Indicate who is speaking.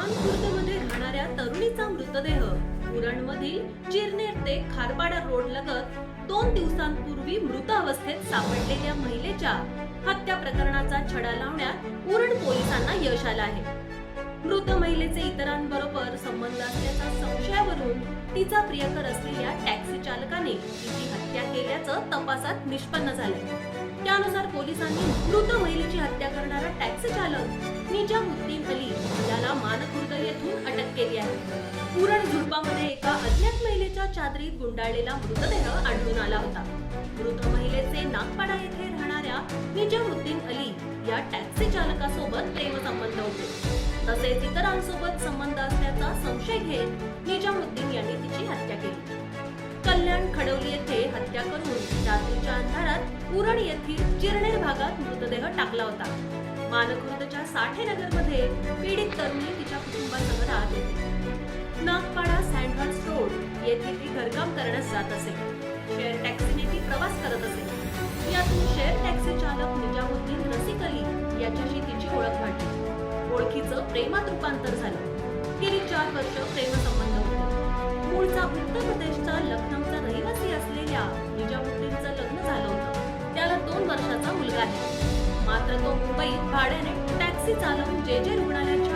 Speaker 1: मानखुर्दमध्ये राहणाऱ्या तरुणीचा मृतदेह उरणमधील चिरनेर ते खारपाडा रोड लगत 2 दिवसांपूर्वी मृत अवस्थेत सापडलेल्या महिलेच्या हत्या प्रकरणाचा छडा लावण्यात उरण पोलिसांना यश आलं आहे. मृत महिलेचे इतरांबरोबर संबंध असल्याच्या संशयावरून तिचा प्रियकर असलेल्या टॅक्सी चालकाने तिची हत्या केल्याचं तपासात निष्पन्न झालंय. त्यानुसार पोलिसांनी मृत महिलेची हत्या करणारा टॅक्सी चालक निजामुद्दीन अली याला मानखुर्द येथून अटक केली आहे. उरण झुडपामध्ये एका अज्ञात महिलेच्या चादरीत गुंडाळलेला मृतदेह आढळून आला होता. मृत महिलेचे नागपाडा येथे राहणाऱ्या निजामुद्दीन अली या टॅक्सी चालकासोबत प्रेमसंबंध होते. तसेच इतरांसोबत संबंध असल्याचा संशय घेत निजामुद्दीन यांनी तिची हत्या केली. कल्याण खडवली येथे हत्या करून रात्रीच्या अंधारात उरण येथील चिरनेर भागात मृतदेह टाकला होता. मानखुर्दच्या साठेनगरमध्ये पीडित तरुणी तिच्या कुटुंबासह राहत होती. नागपाडा सँडहर्स्ट रोड येथे ती घरकाम करण्यास जात असे. शेअर टॅक्सीने ती प्रवास करत असे. यातून शेअर टॅक्सी चालक निजामुद्दीन रसिक अली याच्याशी तिची ओळख वाढली. ओळखीचं प्रेमात रूपांतर झालं. गेली 4 वर्ष प्रेमसंबंध होते. मूळचा उत्तर प्रदेशचा लखनौचा रहिवासी असलेल्या निजामुद्दीनचं लग्न झालं होतं. त्याला 2 वर्षाचा मुलगा आहे. मात्र तो मुंबईत भाड्याने टॅक्सी चालवून जे रुग्णालयाच्या